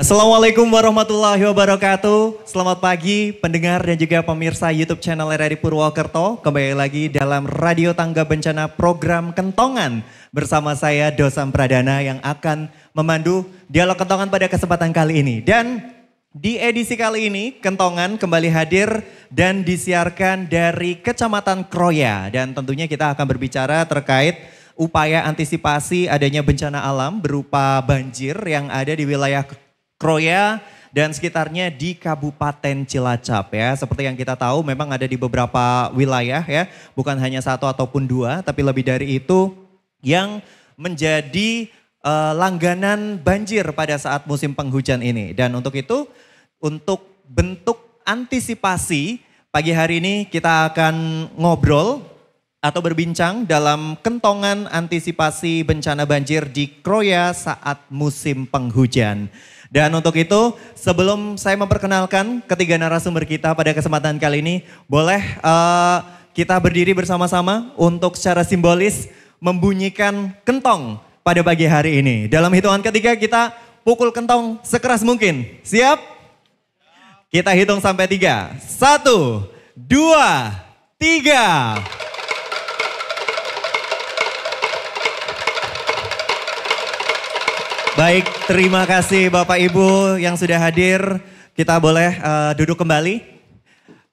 Assalamualaikum warahmatullahi wabarakatuh. Selamat pagi pendengar dan juga pemirsa YouTube channel RRI Purwokerto. Kembali lagi dalam Radio Tangga Bencana program Kentongan. Bersama saya Dosam Pradana yang akan memandu dialog Kentongan pada kesempatan kali ini. Dan di edisi kali ini Kentongan kembali hadir dan disiarkan dari Kecamatan Kroya. Dan tentunya kita akan berbicara terkait upaya antisipasi adanya bencana alam berupa banjir yang ada di wilayah Kroya dan sekitarnya di Kabupaten Cilacap ya. Seperti yang kita tahu memang ada di beberapa wilayah ya. Bukan hanya satu ataupun dua tapi lebih dari itu yang menjadi langganan banjir pada saat musim penghujan ini. Dan untuk itu untuk bentuk antisipasi pagi hari ini kita akan ngobrol atau berbincang dalam Kentongan antisipasi bencana banjir di Kroya saat musim penghujan. Dan untuk itu sebelum saya memperkenalkan ketiga narasumber kita pada kesempatan kali ini, boleh kita berdiri bersama-sama untuk secara simbolis membunyikan kentong pada pagi hari ini. Dalam hitungan ketiga kita pukul kentong sekeras mungkin. Siap? Kita hitung sampai 3. 1, 2, 3. Baik, terima kasih Bapak Ibu yang sudah hadir. Kita boleh duduk kembali.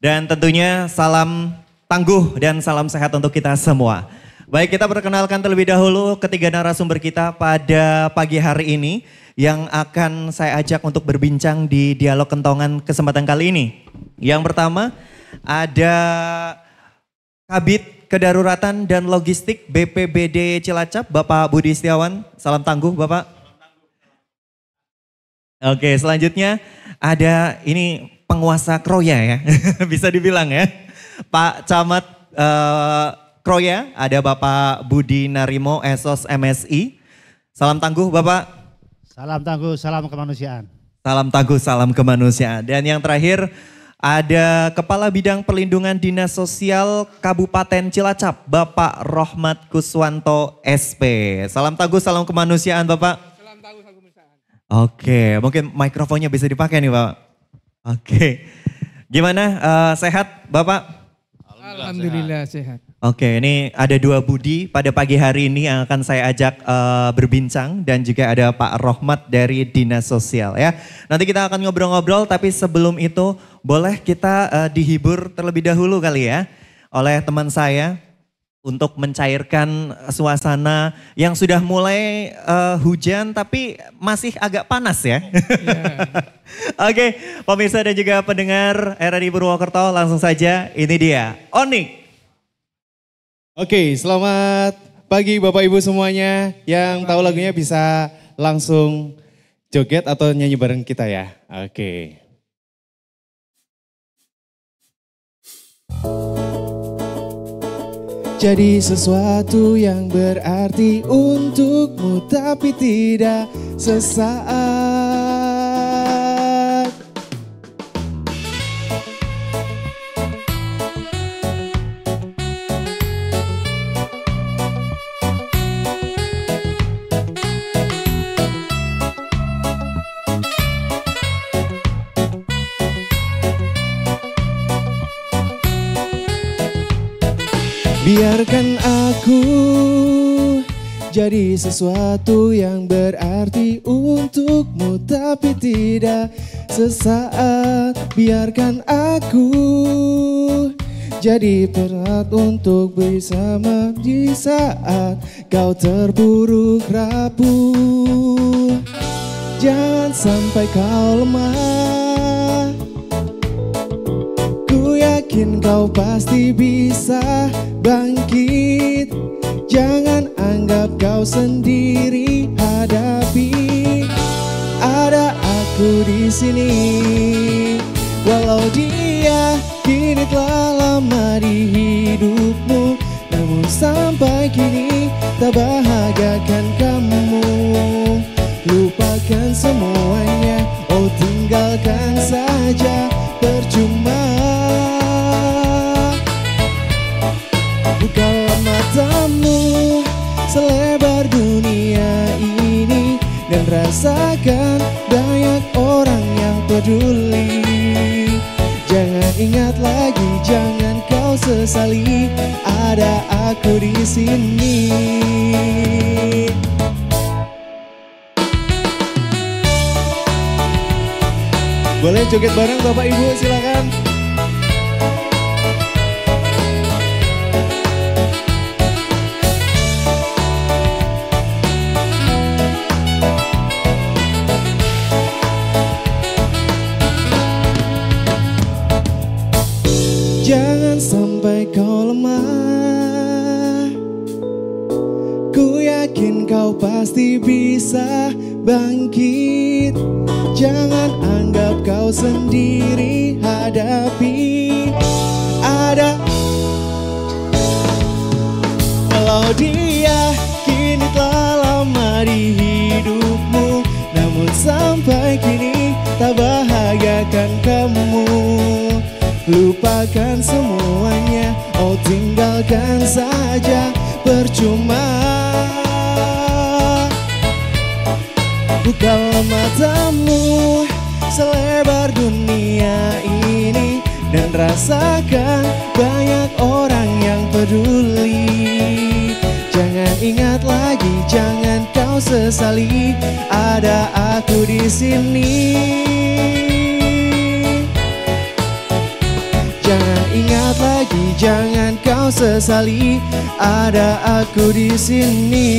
Dan tentunya salam tangguh dan salam sehat untuk kita semua. Baik, kita perkenalkan terlebih dahulu ketiga narasumber kita pada pagi hari ini yang akan saya ajak untuk berbincang di Dialog Kentongan kesempatan kali ini. Yang pertama ada Kabid Kedaruratan dan Logistik BPBD Cilacap, Bapak Budi Setiawan. Salam tangguh Bapak. Oke, selanjutnya ada ini penguasa Kroya ya, bisa dibilang ya. Pak Camat Kroya, ada Bapak Budi Narimo, Esos MSI. Salam tangguh Bapak. Salam tangguh, salam kemanusiaan. Salam tangguh, salam kemanusiaan. Dan yang terakhir ada Kepala Bidang Perlindungan Dinas Sosial Kabupaten Cilacap, Bapak Rohmat Kuswanto SP. Salam tangguh, salam kemanusiaan Bapak. Oke, mungkin mikrofonnya bisa dipakai nih Pak. Oke, gimana sehat Bapak? Alhamdulillah sehat. Oke, ini ada dua Budi pada pagi hari ini yang akan saya ajak berbincang. Dan juga ada Pak Rohmat dari Dinas Sosial ya. Nanti kita akan ngobrol-ngobrol tapi sebelum itu boleh kita dihibur terlebih dahulu kali ya. Oleh teman saya. Untuk mencairkan suasana yang sudah mulai hujan tapi masih agak panas ya. Yeah. Oke, pemirsa dan juga pendengar RRI Purwokerto, langsung saja ini dia Onik. Oke, selamat pagi Bapak Ibu semuanya. Yang tahu lagunya bisa langsung joget atau nyanyi bareng kita ya. Oke. Jadi sesuatu yang berarti untukmu tapi tidak sesaat. Biarkan aku jadi sesuatu yang berarti untukmu tapi tidak sesaat. Biarkan aku jadi perat untuk bersama di saat kau terpuruk rapuh. Jangan sampai kau lemah, ku yakin kau pasti bisa bangkit. Jangan anggap kau sendiri, hadapi. Ada aku di sini. Walau dia kini telah lama di hidupmu, namun sampai kini tak bahagiakan kamu. Lupakan semuanya, oh tinggalkan saja, percuma. Bukalah matamu selebar dunia ini dan rasa rasakan banyak orang yang peduli. Jangan ingat lagi, jangan kau sesali, ada aku di sini. Boleh joget bareng Bapak Ibu, silakan. Jangan sampai kau lemah, ku yakin kau pasti bisa bangkit. Jangan anggap kau sendiri, hadapi. Ada walau dia kini telah lama di hidupmu, namun sampai kini tak bahagiakan kamu. Lupakan semuanya, oh tinggalkan saja, percuma. Bukalah matamu selebar dunia ini dan rasakan banyak orang yang peduli. Jangan ingat lagi, jangan kau sesali, ada aku di sini. Jangan ingat lagi, jangan kau sesali, ada aku di sini.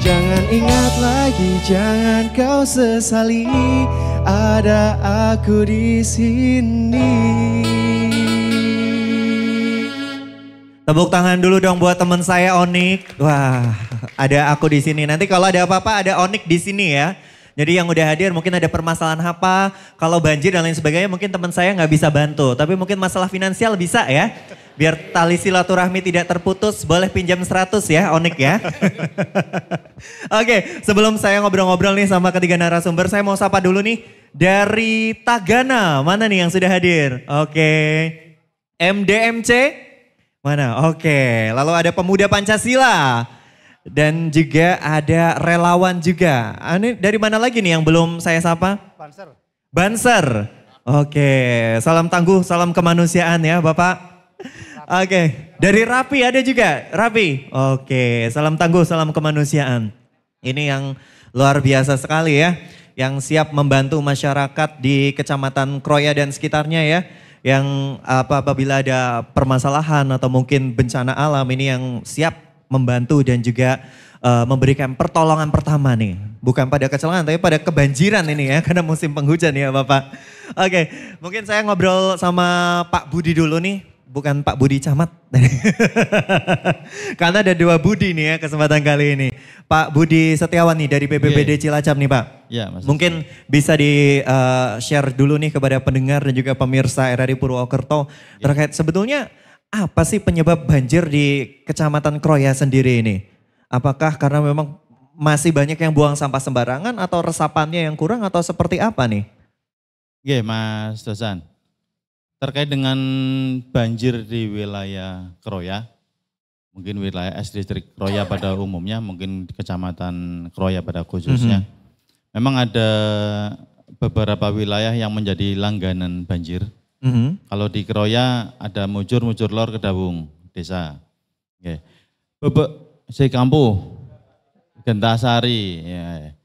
Jangan ingat lagi, jangan kau sesali, ada aku di sini. Tepuk tangan dulu dong buat teman saya Onik. Wah, ada aku di sini. Nanti kalau ada apa-apa ada Onik di sini ya. Jadi yang udah hadir mungkin ada permasalahan apa, kalau banjir dan lain sebagainya mungkin teman saya nggak bisa bantu. Tapi mungkin masalah finansial bisa ya. Biar tali silaturahmi tidak terputus, boleh pinjam 100 ya Onik ya. Oke, sebelum saya ngobrol-ngobrol nih sama ketiga narasumber, saya mau sapa dulu nih dari Tagana. Mana nih yang sudah hadir? Oke. MDMC? Mana? Oke. Lalu ada Pemuda Pancasila. Dan juga ada relawan juga. Ini dari mana lagi nih yang belum saya sapa? Banser. Banser. Oke, salam tangguh, salam kemanusiaan ya Bapak. Oke, dari Rapi ada juga, Rapi. Oke, salam tangguh, salam kemanusiaan. Ini yang luar biasa sekali ya. Yang siap membantu masyarakat di Kecamatan Kroya dan sekitarnya ya. Yang apabila ada permasalahan atau mungkin bencana alam ini yang siap membantu dan juga memberikan pertolongan pertama nih. Bukan pada kecelakaan tapi pada kebanjiran ini ya karena musim penghujan ya Bapak. Oke, mungkin saya ngobrol sama Pak Budi dulu nih. Bukan Pak Budi Camat. Karena ada 2 Budi nih ya kesempatan kali ini. Pak Budi Setiawan nih dari BPBD Cilacap nih Pak. Ya, mungkin bisa di-share dulu nih kepada pendengar dan juga pemirsa RRI Purwokerto. Terkait sebetulnya apa sih penyebab banjir di Kecamatan Kroya sendiri ini? Apakah karena memang masih banyak yang buang sampah sembarangan atau resapannya yang kurang atau seperti apa nih? Oke Mas Dosan, terkait dengan banjir di wilayah Kroya, mungkin wilayah distrik Kroya pada umumnya, mungkin Kecamatan Kroya pada khususnya, memang ada beberapa wilayah yang menjadi langganan banjir. Kalau di Kroya ada Mujur Lor Kedawung desa. Okay. Sekampu, Gentasari, ya.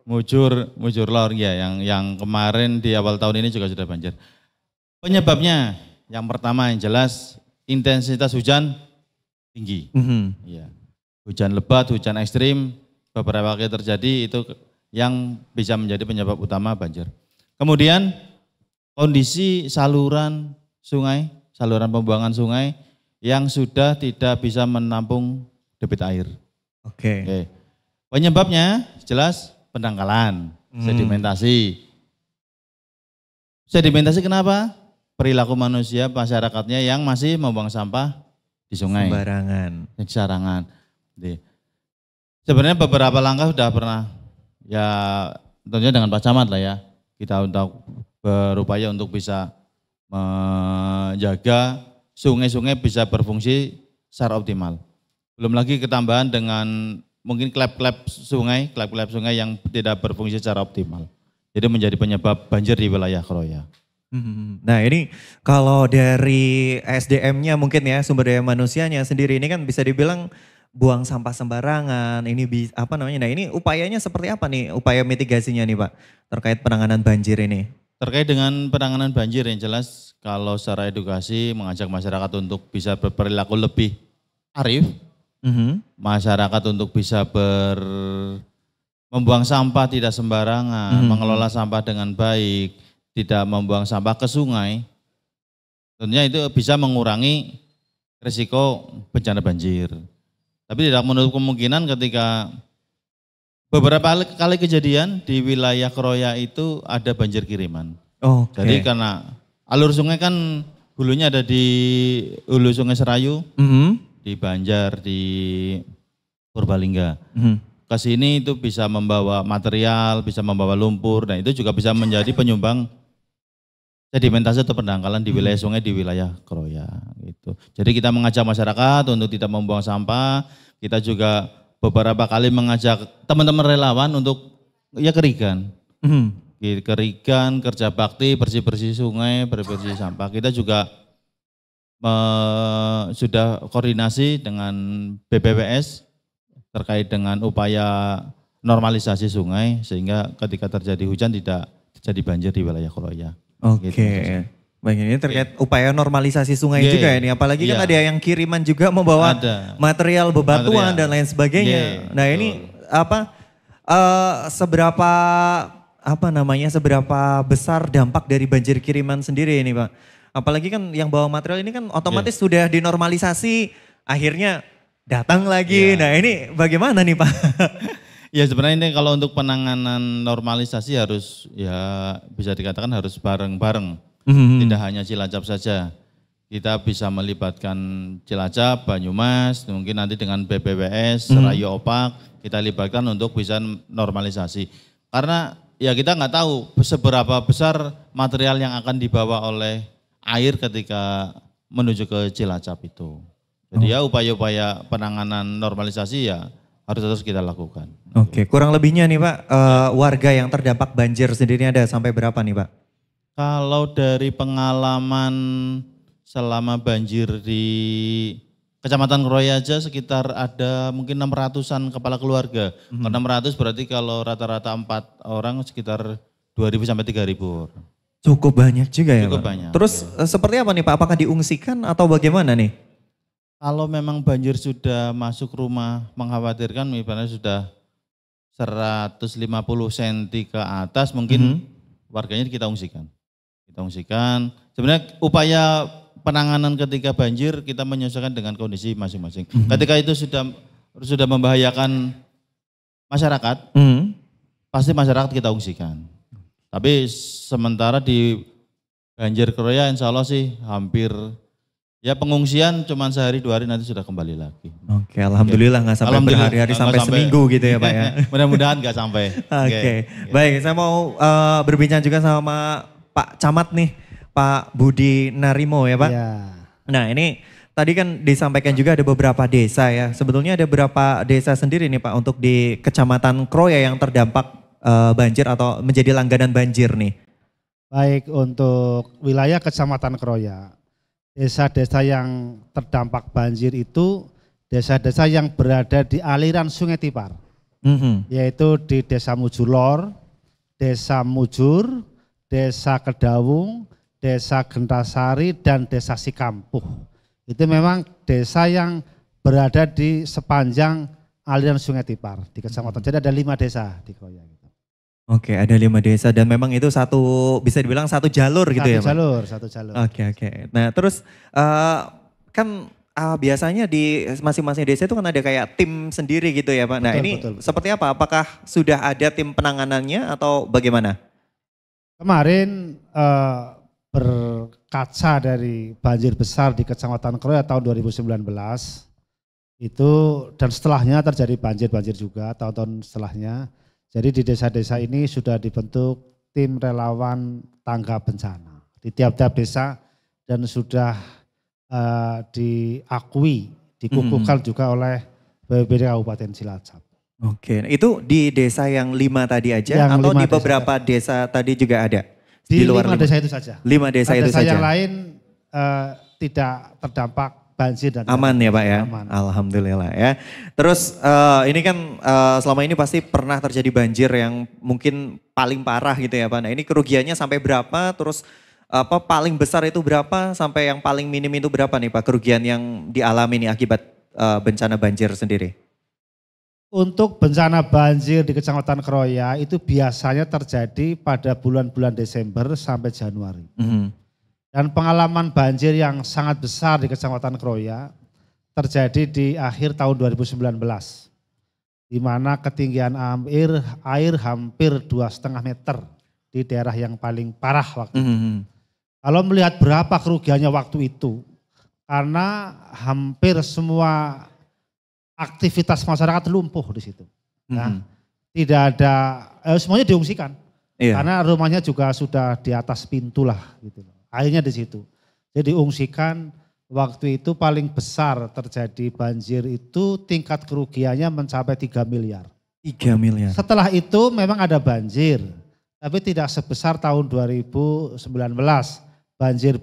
Mujur Lor ya yang kemarin di awal tahun ini juga sudah banjir. Penyebabnya yang pertama yang jelas intensitas hujan tinggi. Ya. Hujan lebat, hujan ekstrim beberapa kali terjadi itu yang bisa menjadi penyebab utama banjir. Kemudian kondisi saluran sungai, saluran pembuangan sungai yang sudah tidak bisa menampung debit air. Oke. Penyebabnya jelas pendangkalan, sedimentasi. Sedimentasi kenapa? Perilaku manusia, masyarakatnya yang masih membuang sampah di sungai. Sembarangan. Sebenarnya beberapa langkah sudah pernah, ya tentunya dengan Pak Camat lah ya, kita untuk berupaya untuk bisa menjaga sungai-sungai bisa berfungsi secara optimal. Belum lagi ketambahan dengan mungkin klep-klep sungai yang tidak berfungsi secara optimal. Jadi menjadi penyebab banjir di wilayah Kroya. Nah ini kalau dari SDM-nya mungkin ya, sumber daya manusianya sendiri ini kan bisa dibilang buang sampah sembarangan, ini apa namanya, nah ini upayanya seperti apa nih, upaya mitigasinya nih Pak, terkait penanganan banjir ini? Terkait dengan penanganan banjir yang jelas kalau secara edukasi mengajak masyarakat untuk bisa berperilaku lebih arif, masyarakat untuk bisa membuang sampah tidak sembarangan, mengelola sampah dengan baik, tidak membuang sampah ke sungai, tentunya itu bisa mengurangi risiko bencana banjir. Tapi tidak menutup kemungkinan ketika beberapa kali kejadian di wilayah Kroya itu ada banjir kiriman. Jadi karena alur sungai kan hulunya ada di hulu Sungai Serayu, di Banjar, di Purbalingga. Ke sini itu bisa membawa material, bisa membawa lumpur, dan itu juga bisa menjadi penyumbang sedimentasi atau pendangkalan di wilayah sungai di wilayah Kroya gitu. Jadi kita mengajak masyarakat untuk tidak membuang sampah. Kita juga beberapa kali mengajak teman-teman relawan untuk ya kerigan. Kerigan, kerja bakti, bersih-bersih sungai, bersih-bersih sampah. Kita juga sudah koordinasi dengan BPWS terkait dengan upaya normalisasi sungai sehingga ketika terjadi hujan tidak terjadi banjir di wilayah Kroya. Gitu. Baik, ini terkait upaya normalisasi sungai juga ya ini, apalagi kan ada yang kiriman juga membawa material bebatuan dan lain sebagainya. Nah ini apa seberapa besar dampak dari banjir kiriman sendiri ini Pak? Apalagi kan yang bawa material ini kan otomatis sudah dinormalisasi, akhirnya datang lagi. Nah ini bagaimana nih Pak? Ya sebenarnya ini kalau untuk penanganan normalisasi harus ya bisa dikatakan harus bareng-bareng. Tidak hanya Cilacap saja. Kita bisa melibatkan Cilacap, Banyumas, mungkin nanti dengan BPWS, Serayu Opak, kita libatkan untuk bisa normalisasi. Karena ya kita nggak tahu seberapa besar material yang akan dibawa oleh air ketika menuju ke Cilacap itu. Jadi ya upaya-upaya penanganan normalisasi ya harus terus kita lakukan. Oke, kurang lebihnya nih Pak, warga yang terdampak banjir sendiri ada sampai berapa nih Pak? Kalau dari pengalaman selama banjir di Kecamatan Kroya aja sekitar ada mungkin 600-an kepala keluarga. Kalau 600 berarti kalau rata-rata 4 orang sekitar 2.000 sampai 3.000 orang. Cukup banyak juga ya Cukup Pak? banyak. Terus seperti apa nih Pak, apakah diungsikan atau bagaimana nih? Kalau memang banjir sudah masuk rumah mengkhawatirkan misalnya sudah 150 cm ke atas mungkin warganya kita ungsikan. Kita ungsikan. Sebenarnya upaya penanganan ketika banjir kita menyesuaikan dengan kondisi masing-masing. Ketika itu sudah membahayakan masyarakat, pasti masyarakat kita ungsikan. Tapi sementara di banjir Kroya insya Allah sih hampir ya pengungsian cuma sehari 2 hari nanti sudah kembali lagi. Oke, alhamdulillah nggak sampai berhari-hari sampai seminggu gitu ya Pak ya. Mudah-mudahan nggak sampai. Oke. Baik, saya mau berbincang juga sama Pak Camat nih, Pak Budi Narimo ya Pak. Ya. Nah ini tadi kan disampaikan juga ada beberapa desa ya. Sebetulnya ada beberapa desa sendiri nih Pak untuk di Kecamatan Kroya yang terdampak banjir atau menjadi langganan banjir nih. Baik, untuk wilayah Kecamatan Kroya, desa-desa yang terdampak banjir itu desa-desa yang berada di aliran Sungai Tipar. Yaitu di Desa Mujulor, Desa Mujur, Desa Kedawung, Desa Gentasari, dan Desa Sikampuh. Itu memang desa yang berada di sepanjang aliran Sungai Tipar di Kecamatan. Jadi ada 5 desa di Kroya. Oke, ada 5 desa dan memang itu bisa dibilang satu jalur gitu ya Pak? Satu jalur. Oke. Nah terus kan biasanya di masing-masing desa itu kan ada kayak tim sendiri gitu ya Pak. Nah betul. Seperti apa? Apakah sudah ada tim penanganannya atau bagaimana? Kemarin berkaca dari banjir besar di Kecamatan Kroya tahun 2019 itu dan setelahnya terjadi banjir juga tahun-tahun setelahnya. Jadi di desa-desa ini sudah dibentuk tim relawan tangga bencana di tiap-tiap desa dan sudah diakui dikukuhkan juga oleh BPBD Kabupaten Cilacap. Oke, itu di desa yang 5 tadi aja Yang atau 5 di beberapa desa tadi juga ada? Di luar 5 desa itu saja. 5 desa itu Desa saja. yang lain tidak terdampak banjir dan Aman ya Pak ya? Aman. Alhamdulillah ya. Terus ini kan selama ini pasti pernah terjadi banjir yang mungkin paling parah gitu ya Pak. Nah ini kerugiannya sampai berapa, terus paling besar itu berapa, sampai yang paling minim itu berapa nih Pak kerugian yang dialami nih akibat bencana banjir sendiri? Untuk bencana banjir di Kecamatan Kroya itu biasanya terjadi pada bulan-bulan Desember sampai Januari. Dan pengalaman banjir yang sangat besar di Kecamatan Kroya terjadi di akhir tahun 2019. Di mana ketinggian air hampir 2,5 meter di daerah yang paling parah waktu itu. Kalau melihat berapa kerugiannya waktu itu, karena hampir semua aktivitas masyarakat lumpuh di situ. Nah, tidak ada, semuanya diungsikan. Iya. Karena rumahnya juga sudah di atas pintu lah gitu. Airnya di situ. Jadi diungsikan, waktu itu paling besar terjadi banjir itu tingkat kerugiannya mencapai 3 miliar. 3 miliar. Setelah itu memang ada banjir, tapi tidak sebesar tahun 2019. Banjir.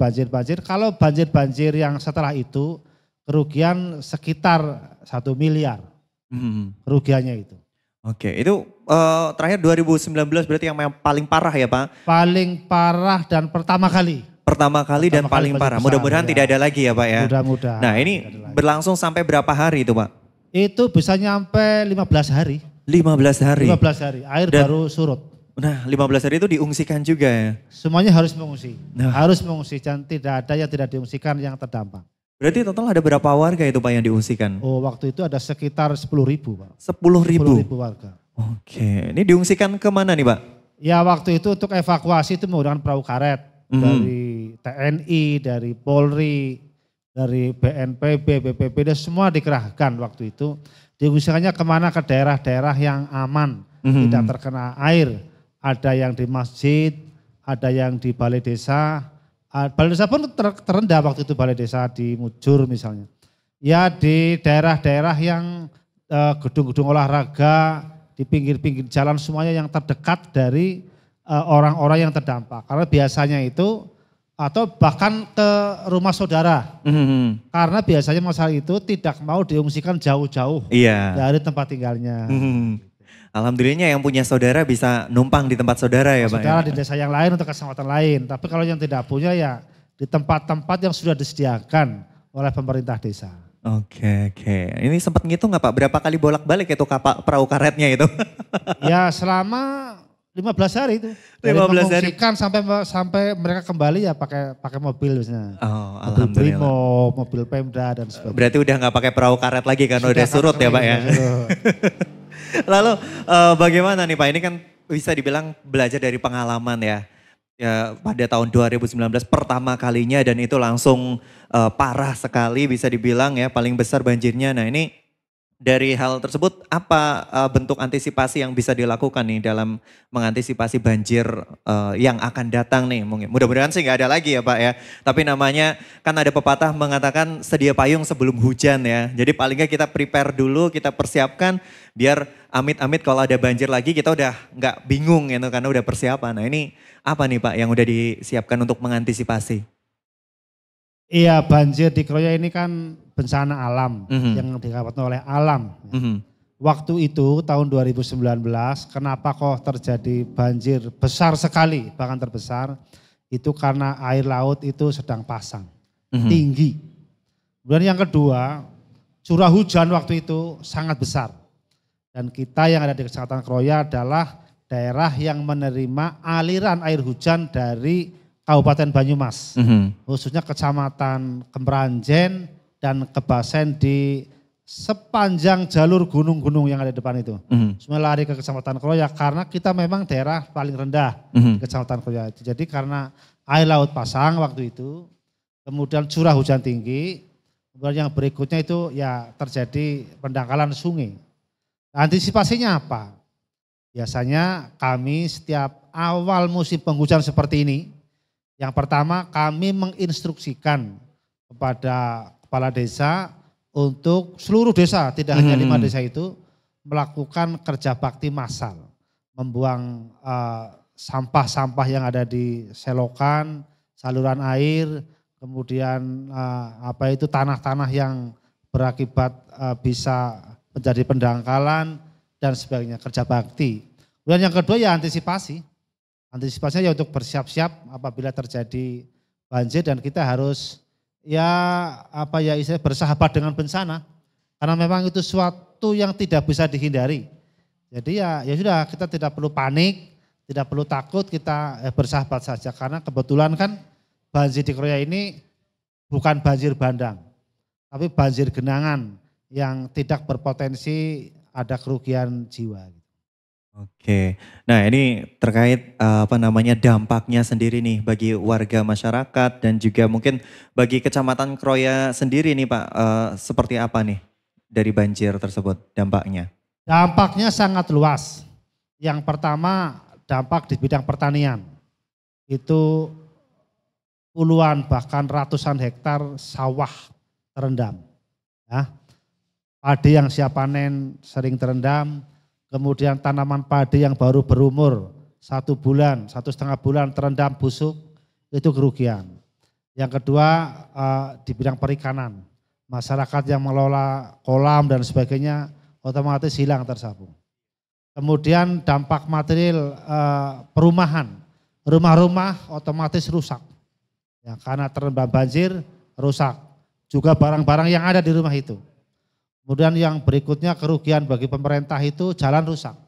Kalau banjir yang setelah itu, kerugian sekitar 1 miliar kerugiannya itu. Oke, itu terakhir 2019 berarti yang paling parah ya Pak? Paling parah dan pertama kali Dan paling parah. Mudah-mudahan tidak ada lagi ya Pak ya? Mudah-mudahan. Nah ini berlangsung sampai berapa hari itu Pak? Itu bisa nyampe 15 hari. 15 hari? 15 hari, air baru surut. Nah 15 hari itu diungsikan juga ya? Semuanya harus mengungsi. Harus mengungsi dan tidak ada yang tidak diungsikan yang terdampak. Berarti total ada berapa warga itu Pak yang diungsikan? Oh waktu itu ada sekitar 10.000 Pak. 10.000? 10.000 warga. Oke, ini diungsikan kemana nih Pak? Ya waktu itu untuk evakuasi itu menggunakan perahu karet. Dari TNI, dari Polri, dari BNPB, BPBD semua dikerahkan waktu itu. Diungsikannya kemana, ke daerah-daerah yang aman, tidak terkena air. Ada yang di masjid, ada yang di balai desa. Balai desa pun terendah waktu itu, balai desa di Mujur misalnya. Ya di daerah-daerah yang gedung-gedung olahraga, di pinggir-pinggir jalan semuanya yang terdekat dari orang-orang yang terdampak. Karena biasanya itu, atau bahkan ke rumah saudara. Karena biasanya masalah itu tidak mau diungsikan jauh-jauh dari tempat tinggalnya. Alhamdulillahnya yang punya saudara bisa numpang di tempat saudara ya Pak. Saudara di desa yang lain untuk kecamatan lain. Tapi kalau yang tidak punya ya di tempat-tempat yang sudah disediakan oleh pemerintah desa. Oke. Ini sempat ngitung nggak Pak berapa kali bolak-balik itu kapal perahu karetnya itu? Ya selama 15 hari itu. Dari 15 hari. mengungsikan sampai mereka kembali ya pakai mobil misalnya. Oh, mobil alhamdulillah. Brimo, mobil Pemda dan sebagainya. Berarti udah nggak pakai perahu karet lagi karena udah surut ya Pak ya. Lalu bagaimana nih Pak, ini kan bisa dibilang belajar dari pengalaman ya. Ya pada tahun 2019 pertama kalinya dan itu langsung parah sekali bisa dibilang ya, paling besar banjirnya. Nah ini dari hal tersebut apa bentuk antisipasi yang bisa dilakukan nih dalam mengantisipasi banjir yang akan datang nih mungkin. Mudah-mudahan sih nggak ada lagi ya Pak ya. Tapi namanya kan ada pepatah mengatakan sedia payung sebelum hujan ya. Jadi paling nggak kita prepare dulu, kita persiapkan biar amit-amit kalau ada banjir lagi kita udah nggak bingung gitu karena udah persiapan. Nah ini apa nih Pak yang udah disiapkan untuk mengantisipasi? Iya, banjir di Kroya ini kan bencana alam yang dikhawatirkan oleh alam. Waktu itu tahun 2019 kenapa kok terjadi banjir besar sekali bahkan terbesar itu karena air laut itu sedang pasang tinggi. Kemudian yang kedua curah hujan waktu itu sangat besar dan kita yang ada di Kecamatan Kroya adalah daerah yang menerima aliran air hujan dari Kabupaten Banyumas, khususnya Kecamatan Kemranjen dan Kebasen di sepanjang jalur gunung-gunung yang ada di depan itu. Semua lari ke Kecamatan Kroya karena kita memang daerah paling rendah di Kecamatan Kroya itu. Jadi karena air laut pasang waktu itu, kemudian curah hujan tinggi, kemudian yang berikutnya itu ya terjadi pendangkalan sungai. Antisipasinya apa? Biasanya kami setiap awal musim penghujan seperti ini, yang pertama kami menginstruksikan kepada kepala desa untuk seluruh desa, tidak hanya 5 desa itu, melakukan kerja bakti massal, membuang sampah-sampah yang ada di selokan, saluran air, kemudian tanah-tanah yang berakibat bisa menjadi pendangkalan dan sebagainya, kerja bakti. Kemudian yang kedua ya antisipasi. Antisipasinya ya untuk bersiap-siap apabila terjadi banjir dan kita harus istilahnya bersahabat dengan bencana. Karena memang itu suatu yang tidak bisa dihindari. Jadi ya sudah, kita tidak perlu panik, tidak perlu takut, kita bersahabat saja. Karena kebetulan kan banjir di Kroya ini bukan banjir bandang, tapi banjir genangan yang tidak berpotensi ada kerugian jiwa. Oke, nah ini terkait dampaknya sendiri nih bagi warga masyarakat dan juga mungkin bagi Kecamatan Kroya sendiri nih Pak, seperti apa nih dari banjir tersebut dampaknya? Dampaknya sangat luas. Yang pertama dampak di bidang pertanian, itu puluhan bahkan ratusan hektar sawah terendam. Ya. Padi yang siap panen sering terendam, kemudian tanaman padi yang baru berumur 1 bulan, 1,5 bulan terendam busuk, itu kerugian. Yang kedua di bidang perikanan, masyarakat yang mengelola kolam dan sebagainya otomatis hilang tersapu. Kemudian dampak material perumahan, rumah-rumah otomatis rusak. Ya, karena terendam banjir rusak, juga barang-barang yang ada di rumah itu. Kemudian yang berikutnya kerugian bagi pemerintah itu jalan rusak.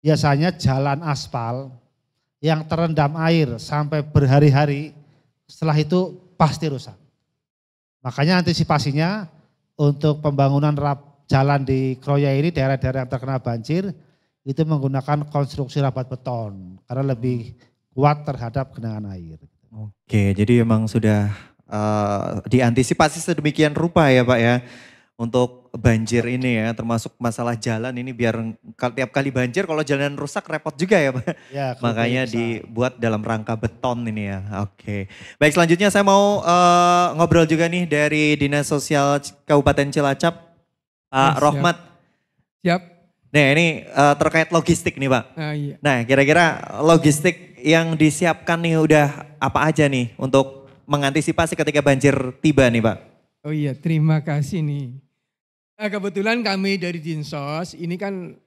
Biasanya jalan aspal yang terendam air sampai berhari-hari, setelah itu pasti rusak. Makanya antisipasinya untuk pembangunan jalan di Kroya ini, daerah-daerah yang terkena banjir, itu menggunakan konstruksi rapat beton karena lebih kuat terhadap genangan air. Oke, jadi memang sudah diantisipasi sedemikian rupa ya Pak ya. Untuk banjir ini ya, termasuk masalah jalan ini biar tiap kali banjir kalau jalan rusak repot juga ya Pak. Ya, makanya dibuat dalam rangka beton ini ya. Oke. Baik, selanjutnya saya mau ngobrol juga nih dari Dinas Sosial Kabupaten Cilacap, Pak Rohmat. Siap. Nah ini terkait logistik nih Pak. Iya. Nah kira-kira logistik yang disiapkan nih udah apa aja nih untuk mengantisipasi ketika banjir tiba nih Pak? Oh iya, terima kasih nih. Nah, kebetulan kami dari Dinsos ini kan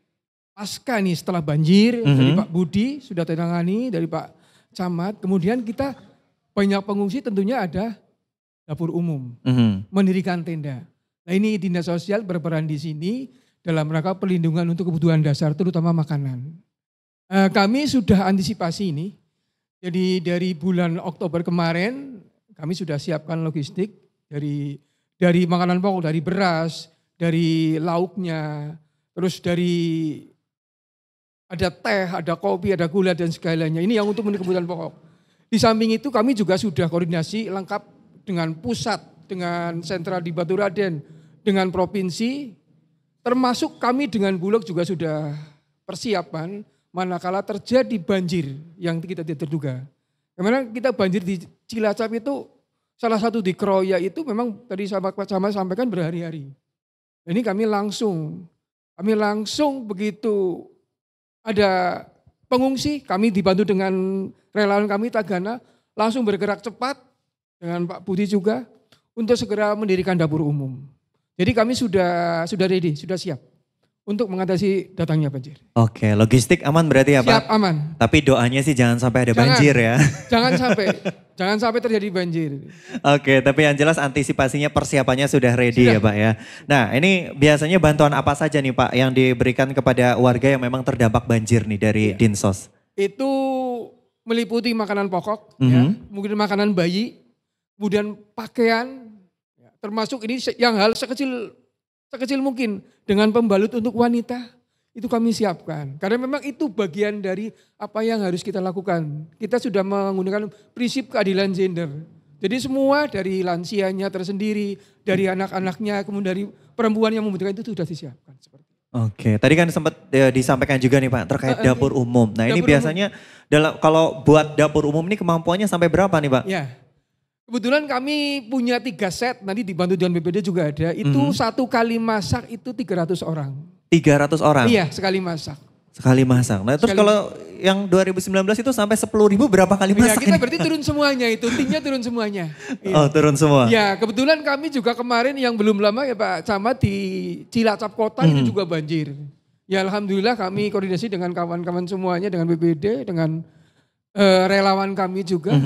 pasca nih setelah banjir, dari Pak Budi sudah tertangani, dari Pak Camat. Kemudian kita banyak pengungsi tentunya ada dapur umum, mendirikan tenda. Nah ini Dinas Sosial berperan di sini dalam rangka perlindungan untuk kebutuhan dasar terutama makanan. Kami sudah antisipasi ini, jadi dari bulan Oktober kemarin kami sudah siapkan logistik dari makanan pokok, dari beras, dari lauknya, terus dari ada teh, ada kopi, ada gula dan segalanya. Ini yang untuk memenuhi kebutuhan pokok. Di samping itu kami juga sudah koordinasi lengkap dengan pusat, dengan sentral di Baturaden, dengan provinsi, termasuk kami dengan Bulog juga sudah persiapan manakala terjadi banjir yang kita tidak terduga. Karena kita banjir di Cilacap itu salah satu di Kroya itu memang tadi sama sampaikan berhari-hari. Ini kami langsung begitu ada pengungsi, kami dibantu dengan relawan kami Tagana, langsung bergerak cepat dengan Pak Budi juga untuk segera mendirikan dapur umum. Jadi kami sudah ready, sudah siap untuk mengatasi datangnya banjir. Oke, logistik aman berarti ya Pak? Siap, aman. Tapi doanya sih jangan sampai ada banjir ya. Jangan sampai terjadi banjir. Oke, tapi yang jelas antisipasinya persiapannya sudah ready ya Pak ya. Nah ini biasanya bantuan apa saja nih Pak yang diberikan kepada warga yang memang terdampak banjir nih dari Dinsos? Itu meliputi makanan pokok, ya, mungkin makanan bayi, kemudian pakaian, ya, termasuk ini yang hal sekecil mungkin dengan pembalut untuk wanita itu kami siapkan. Karena memang itu bagian dari apa yang harus kita lakukan. Kita sudah menggunakan prinsip keadilan gender. Jadi semua dari lansianya tersendiri, dari anak-anaknya, kemudian dari perempuan yang membutuhkan itu sudah disiapkan. Oke, tadi kan sempat disampaikan juga nih Pak terkait dapur umum. Nah ini biasanya kalau buat dapur umum ini kemampuannya sampai berapa nih Pak? Ya, Kebetulan kami punya 3 set, nanti dibantu dengan BPD juga ada. Itu satu kali masak itu 300 orang. 300 orang? Iya, sekali masak. Sekali masak. Nah terus kalau yang 2019 itu sampai 10.000 berapa kali Ya, masak? kita berarti turun semuanya itu, timnya turun semuanya. Iya. Oh turun semua? Ya kebetulan kami juga kemarin yang belum lama ya Pak Camat di Cilacap Kota itu juga banjir. Ya Alhamdulillah kami koordinasi dengan kawan-kawan semuanya, dengan BPD, dengan relawan kami juga,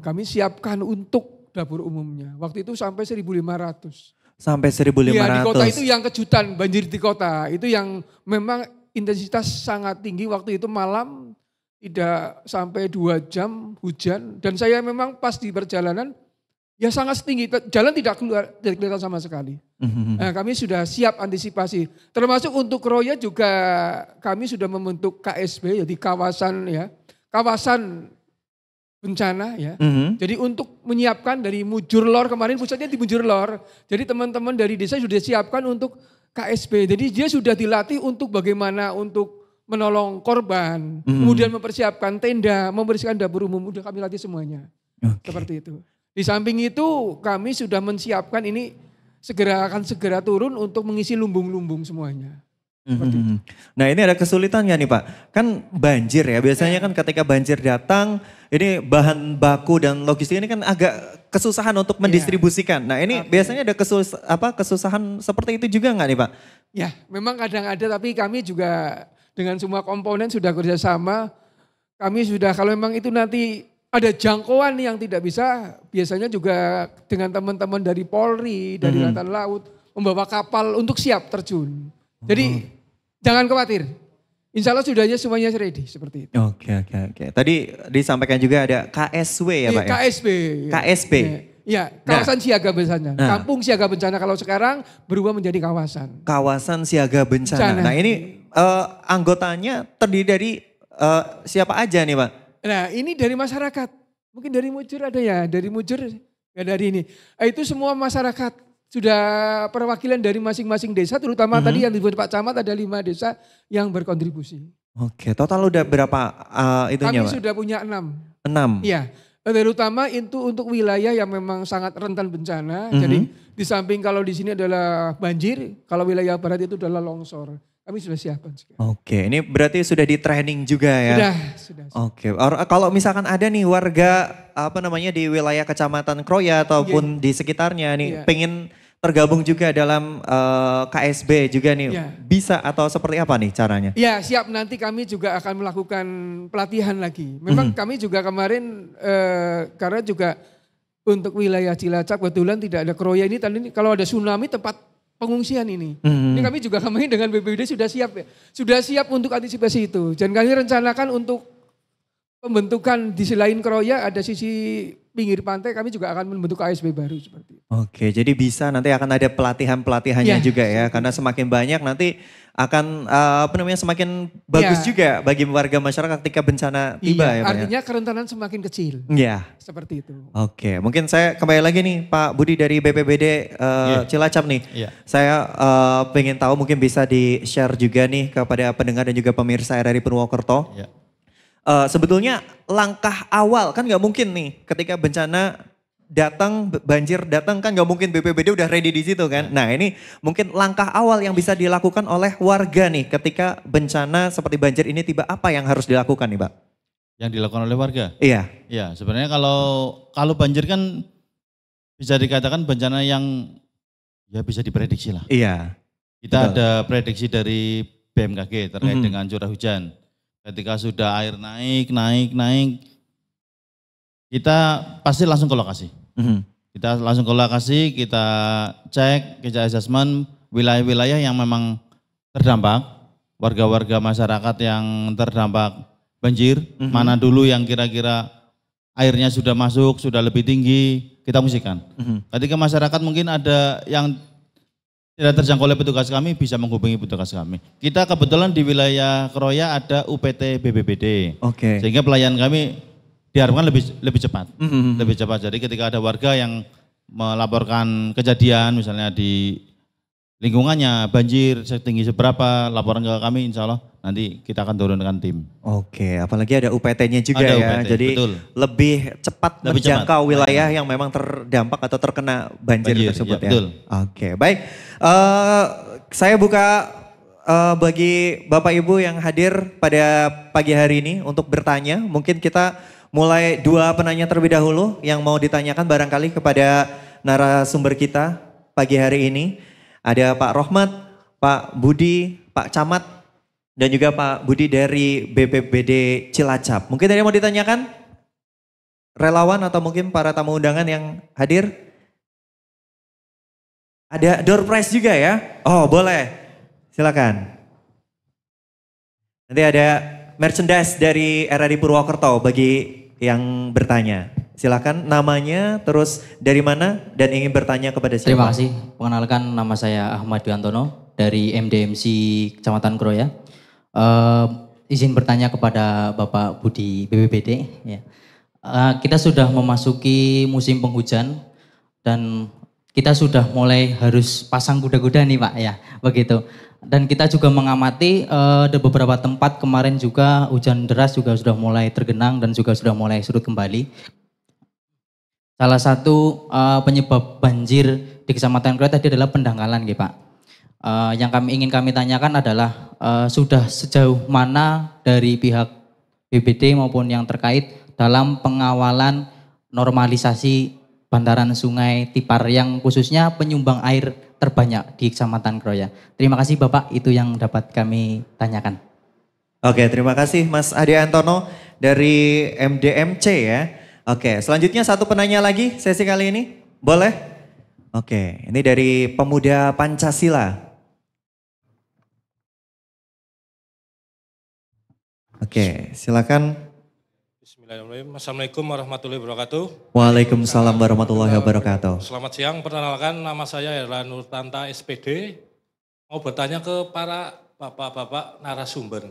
kami siapkan untuk dapur umumnya. Waktu itu sampai 1.500. Sampai 1.500. Ya di kota itu yang kejutan, banjir di kota. Itu yang memang intensitas sangat tinggi waktu itu malam, tidak sampai 2 jam hujan. Dan saya memang pas di perjalanan, ya sangat tinggi, jalan tidak kelihatan sama sekali. Nah, kami sudah siap antisipasi. Termasuk untuk Kroya juga kami sudah membentuk KSB, ya di kawasan bencana ya. Jadi untuk menyiapkan dari Mujurlor kemarin pusatnya di Mujurlor. Jadi teman-teman dari desa sudah siapkan untuk KSB. Jadi dia sudah dilatih untuk bagaimana untuk menolong korban. Kemudian mempersiapkan tenda, membersihkan dapur umum. Udah kami latih semuanya. Seperti itu. Di samping itu kami sudah menyiapkan ini akan segera turun untuk mengisi lumbung-lumbung semuanya. Nah ini ada kesulitannya nih Pak, kan banjir ya, biasanya kan ketika banjir datang, ini bahan baku dan logistik ini kan agak kesusahan untuk mendistribusikan. Nah ini biasanya ada kesusahan seperti itu juga nggak nih Pak? Ya memang kadang ada, tapi kami juga dengan semua komponen sudah kerjasama. Kami sudah kalau memang itu nanti ada jangkauan yang tidak bisa, biasanya juga dengan teman-teman dari Polri, dari Angkatan Laut, membawa kapal untuk siap terjun. Jadi jangan khawatir, insya Allah sudahnya semuanya ready seperti itu. Oke. Tadi disampaikan juga ada KSW ya Pak ya? KSB. Ya, kawasan siaga bencana. Kampung siaga bencana kalau sekarang berubah menjadi kawasan. Kawasan siaga bencana. Nah ini anggotanya terdiri dari siapa aja nih Pak? Nah ini dari masyarakat, mungkin dari Mujur ada ya, dari Mujur ya dari ini. Itu semua masyarakat. Sudah perwakilan dari masing-masing desa, terutama tadi yang disebut Pak Camat ada 5 desa yang berkontribusi. Oke, total udah berapa itunya Kami Pak? sudah punya 6. 6? Iya, terutama itu untuk wilayah yang memang sangat rentan bencana. Jadi di samping kalau di sini adalah banjir, kalau wilayah barat itu adalah longsor. Kami sudah siapkan. Oke, ini berarti sudah di training juga ya? Sudah. Oke, kalau misalkan ada nih warga di wilayah Kecamatan Kroya ataupun di sekitarnya nih pengen tergabung juga dalam KSB juga nih, bisa atau seperti apa nih caranya? Ya siap, nanti kami juga akan melakukan pelatihan lagi. Memang kami juga kemarin karena juga untuk wilayah Cilacap kebetulan tidak ada Kroya ini, tadi kalau ada tsunami tempat pengungsian ini. Ini kami juga kemarin dengan BPBD sudah siap ya. Sudah siap untuk antisipasi itu. Dan kami rencanakan untuk pembentukan di selain Kroya ada sisi pinggir pantai, kami juga akan membentuk KSB baru seperti itu. Oke, jadi bisa nanti akan ada pelatihannya juga ya. Karena semakin banyak nanti akan semakin bagus juga bagi warga masyarakat ketika bencana tiba ya Pak. Artinya kerentanan semakin kecil. Iya. Seperti itu. Oke, mungkin saya kembali lagi nih Pak Budi dari BPBD Cilacap nih. Saya pengen tahu mungkin bisa di-share juga nih kepada pendengar dan juga pemirsa RRI Purwokerto. Sebetulnya langkah awal kan nggak mungkin nih ketika bencana datang, banjir datang kan nggak mungkin BPBD udah ready di situ kan. Nah ini mungkin langkah awal yang bisa dilakukan oleh warga nih ketika bencana seperti banjir ini tiba, apa yang harus dilakukan nih Pak? Yang dilakukan oleh warga? Iya. Iya, sebenarnya kalau banjir kan bisa dikatakan bencana yang ya bisa diprediksi lah. Iya. Kita ada prediksi dari BMKG terkait dengan curah hujan. Ketika sudah air naik, kita pasti langsung ke lokasi. Kita langsung ke lokasi, kita cek, kita asesmen wilayah-wilayah yang memang terdampak, warga-warga masyarakat yang terdampak banjir, mana dulu yang kira-kira airnya sudah masuk, sudah lebih tinggi, kita fungsikan. Ketika masyarakat mungkin ada yang tidak terjangkau oleh petugas kami, bisa menghubungi petugas kami. Kita kebetulan di wilayah Kroya ada UPT BPBD. Sehingga pelayanan kami diharapkan lebih cepat. Lebih cepat. Jadi ketika ada warga yang melaporkan kejadian misalnya di lingkungannya banjir setinggi seberapa, laporan ke kami insya Allah nanti kita akan turunkan tim. Oke, apalagi ada UPT-nya juga Ada ya. UPT, Jadi betul. lebih cepat Lebih menjangkau cepat. wilayah yang memang terdampak atau terkena banjir tersebut ya, ya. betul. Oke, baik. Saya buka bagi Bapak Ibu yang hadir pada pagi hari ini untuk bertanya. Mungkin kita mulai 2 penanya terlebih dahulu yang mau ditanyakan barangkali kepada narasumber kita pagi hari ini. Ada Pak Rohmat, Pak Budi, Pak Camat, dan juga Pak Budi dari BPBD Cilacap. Mungkin ada yang mau ditanyakan? Relawan atau mungkin para tamu undangan yang hadir? Ada door prize juga ya? Oh boleh, silakan. Nanti ada merchandise dari RRI Purwokerto bagi yang bertanya. Silakan namanya, terus dari mana dan ingin bertanya kepada siapa? Terima kasih. Perkenalkan, nama saya Ahmad Duantono dari MDMC Kecamatan Kroya. Izin bertanya kepada Bapak Budi BPBD. Ya. Kita sudah memasuki musim penghujan dan kita sudah mulai harus pasang kuda-kuda nih Pak ya, begitu. Dan kita juga mengamati ada beberapa tempat kemarin juga hujan deras juga sudah mulai tergenang dan juga sudah mulai surut kembali. Salah satu penyebab banjir di Kecamatan Kroya tadi adalah pendangkalan gitu Pak. Yang ingin kami tanyakan adalah sudah sejauh mana dari pihak BPD maupun yang terkait dalam pengawalan normalisasi bantaran sungai Tipar yang khususnya penyumbang air terbanyak di Kecamatan Kroya. Terima kasih Bapak, itu yang dapat kami tanyakan. Oke, terima kasih Mas Ade Antono dari MDMC ya. Oke, selanjutnya satu penanya lagi sesi kali ini. Boleh? Oke, ini dari Pemuda Pancasila. Oke, silakan. Bismillahirrahmanirrahim. Assalamualaikum warahmatullahi wabarakatuh. Waalaikumsalam warahmatullahi wabarakatuh. Selamat siang, perkenalkan nama saya Herlan Nurtanta SPD. Mau bertanya ke para bapak-bapak narasumber.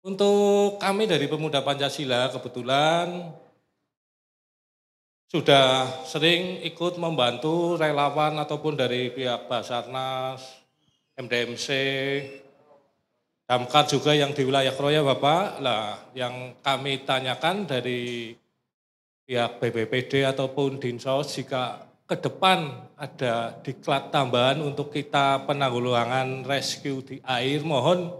Untuk kami dari Pemuda Pancasila kebetulan sudah sering ikut membantu relawan ataupun dari pihak Basarnas, MDMC, Damkar juga yang di wilayah Kroya Bapak. Lah, yang kami tanyakan dari pihak BPBD ataupun Dinsos jika ke depan ada diklat tambahan untuk kita penanggulangan rescue di air, mohon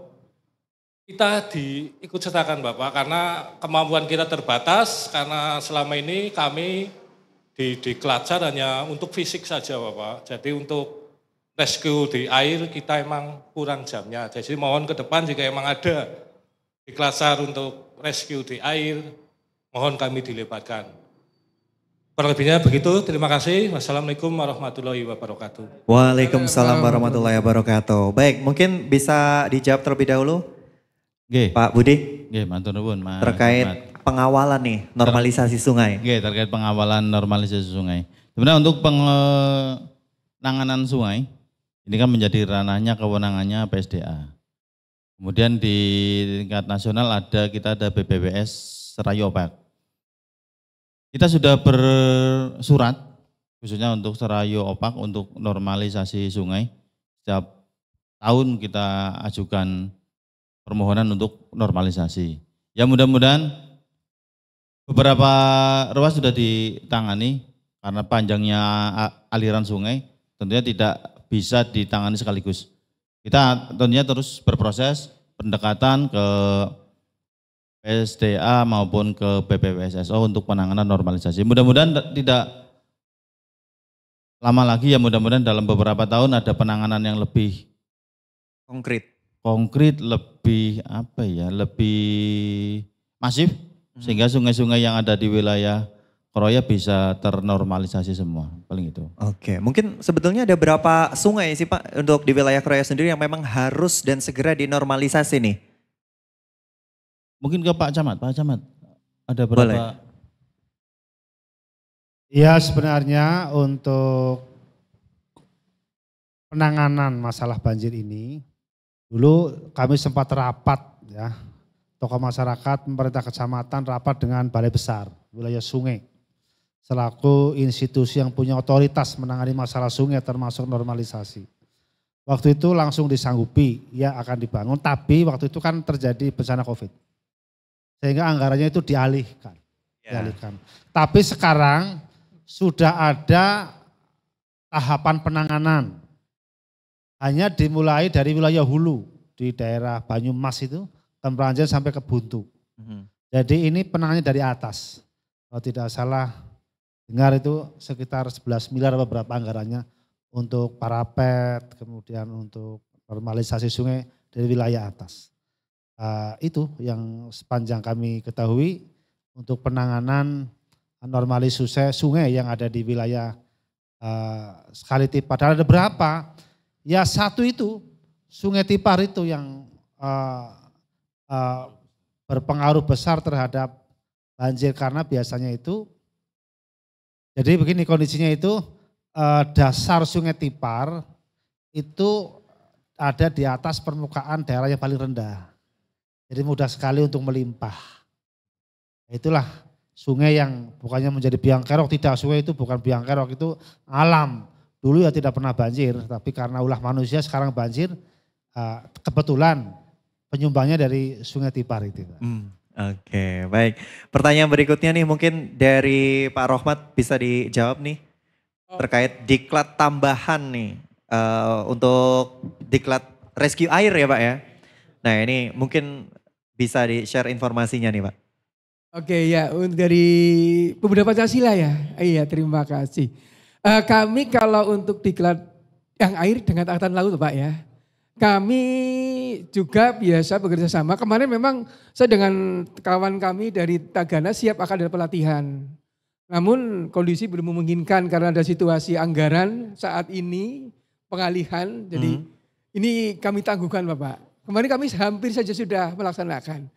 kita diikut sertakan Bapak karena kemampuan kita terbatas karena selama ini kami di Klatsar hanya untuk fisik saja Bapak. Jadi untuk rescue di air kita emang kurang jamnya. Jadi mohon ke depan jika emang ada di Klatsar untuk rescue di air, mohon kami dilebatkan. Kurang lebihnya begitu, terima kasih. Wassalamualaikum warahmatullahi wabarakatuh. Waalaikumsalam warahmatullahi wabarakatuh. Baik, mungkin bisa dijawab terlebih dahulu. Oke. Pak Budi. Oke, matur nuwun Mas. Terkait Ahmad. pengawalan nih, normalisasi sungai. Oke, terkait pengawalan normalisasi sungai. Sebenarnya untuk penanganan sungai, ini kan menjadi ranahnya kewenangannya PSDA. Kemudian di tingkat nasional kita ada BPWS Serayu Opak. Kita sudah bersurat, khususnya untuk Serayu Opak, untuk normalisasi sungai. Setiap tahun kita ajukan permohonan untuk normalisasi. Ya mudah-mudahan beberapa ruas sudah ditangani karena panjangnya aliran sungai tentunya tidak bisa ditangani sekaligus. Kita tentunya terus berproses pendekatan ke PSDA maupun ke BPWSSO untuk penanganan normalisasi. Mudah-mudahan tidak lama lagi ya, mudah-mudahan dalam beberapa tahun ada penanganan yang lebih konkret, lebih lebih masif sehingga sungai-sungai yang ada di wilayah Kroya bisa ternormalisasi semua, paling itu. Oke, mungkin sebetulnya ada berapa sungai sih Pak untuk di wilayah Kroya sendiri yang memang harus dan segera dinormalisasi nih? Mungkin ke Pak Camat ada berapa? Boleh. Ya sebenarnya untuk penanganan masalah banjir ini, dulu kami sempat rapat ya, tokoh masyarakat, pemerintah kecamatan rapat dengan Balai Besar wilayah sungai. Selaku institusi yang punya otoritas menangani masalah sungai termasuk normalisasi. waktu itu langsung disanggupi ya akan dibangun, tapi waktu itu kan terjadi bencana COVID. Sehingga anggarannya itu dialihkan. Tapi sekarang sudah ada tahapan penanganan. Hanya dimulai dari wilayah hulu di daerah Banyumas itu, Kemranjen sampai ke Buntu. Jadi ini penanganannya dari atas. Kalau tidak salah dengar itu sekitar 11 miliar beberapa anggarannya untuk parapet, kemudian untuk normalisasi sungai dari wilayah atas. Itu yang sepanjang kami ketahui untuk penanganan normalisasi sungai yang ada di wilayah Kali Tipar. Padahal ada berapa? Ya satu itu, Sungai Tipar itu yang berpengaruh besar terhadap banjir karena biasanya itu, jadi begini kondisinya itu, dasar Sungai Tipar itu ada di atas permukaan daerah yang paling rendah. Jadi mudah sekali untuk melimpah. Itulah sungai yang bukannya menjadi biang kerok, tidak, sungai itu bukan biang kerok, itu alam. Dulu ya tidak pernah banjir, tapi karena ulah manusia sekarang banjir, kebetulan penyumbangnya dari Sungai Tipar itu. Oke, baik. Pertanyaan berikutnya nih mungkin dari Pak Rohmat bisa dijawab nih. Terkait diklat tambahan nih untuk diklat rescue air ya Pak ya. Nah ini mungkin bisa di-share informasinya nih Pak. Oke ya, dari Pemuda Pancasila ya. Iya, terima kasih. Kami kalau untuk diklat yang air dengan angkatan laut Pak ya. Kami juga biasa bekerja sama. Kemarin memang saya dengan kawan kami dari Tagana siap akan ada pelatihan. Namun kondisi belum memungkinkan karena ada situasi anggaran saat ini, pengalihan. Jadi ini kami tangguhkan Bapak. Kemarin kami hampir saja sudah melaksanakan.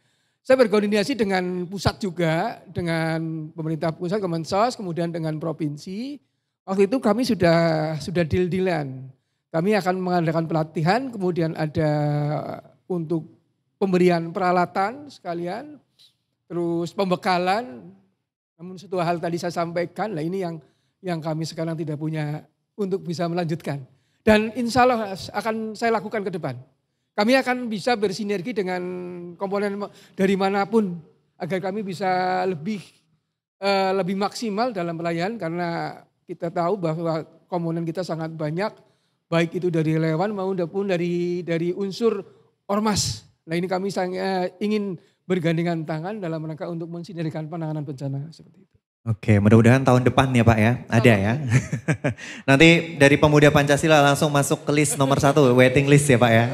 Saya berkoordinasi dengan pusat juga, dengan pemerintah pusat, Kemensos, kemudian dengan provinsi. Waktu itu kami sudah deal-dealan. Kami akan mengadakan pelatihan, kemudian ada untuk pemberian peralatan sekalian, terus pembekalan. Namun satu hal tadi saya sampaikan, lah ini yang kami sekarang tidak punya untuk bisa melanjutkan. Dan insya Allah akan saya lakukan ke depan. Kami akan bisa bersinergi dengan komponen dari manapun agar kami bisa lebih maksimal dalam pelayanan karena kita tahu bahwa komponen kita sangat banyak, baik itu dari relawan maupun dari unsur ormas. Nah ini kami ingin bergandengan tangan dalam rangka untuk mensinergikan penanganan bencana seperti itu. Oke, mudah-mudahan tahun depan ya Pak ya, ada ya. Nanti dari Pemuda Pancasila langsung masuk ke list nomor 1, waiting list ya Pak ya.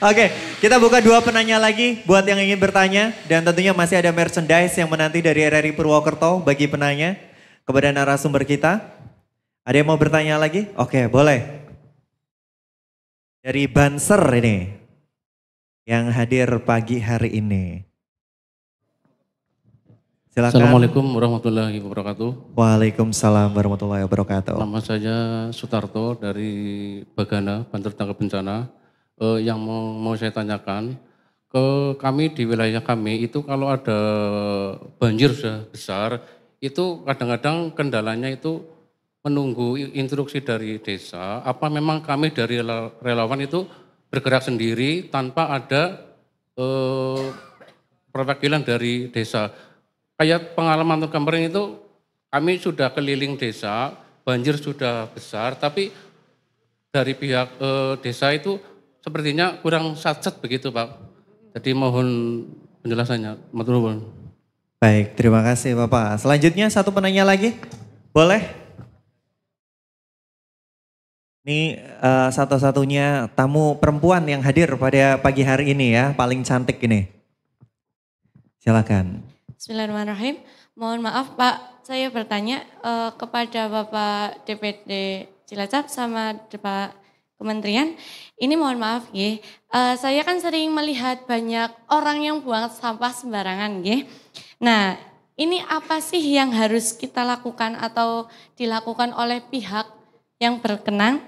Oke, kita buka 2 penanya lagi buat yang ingin bertanya. Dan tentunya masih ada merchandise yang menanti dari RRI Purwokerto bagi penanya kepada narasumber kita. Ada yang mau bertanya lagi? Oke, boleh. Dari Banser ini yang hadir pagi hari ini. Silakan. Assalamualaikum warahmatullahi wabarakatuh. Waalaikumsalam warahmatullahi wabarakatuh. Nama saya Sutarto dari Bagana, Banser Tanggap Bencana. Yang mau saya tanyakan, ke kami di wilayah kami itu kalau ada banjir sudah besar, itu kadang-kadang kendalanya itu menunggu instruksi dari desa, apa memang kami dari relawan itu bergerak sendiri tanpa ada perwakilan dari desa. Kayak pengalaman kemarin itu kami sudah keliling desa, banjir sudah besar, tapi dari pihak desa itu sepertinya kurang satset begitu Pak. Jadi mohon penjelasannya. Matur nuwun. Baik, terima kasih Bapak. Selanjutnya satu penanya lagi, boleh? Ini satu-satunya tamu perempuan yang hadir pada pagi hari ini ya, paling cantik ini. Silakan. Bismillahirrahmanirrahim. Mohon maaf Pak, saya bertanya kepada Bapak DPD Cilacap sama Pak Kementerian. Ini mohon maaf ya, saya kan sering melihat banyak orang yang buang sampah sembarangan ya. Nah ini apa sih yang harus kita lakukan atau dilakukan oleh pihak yang berkenaan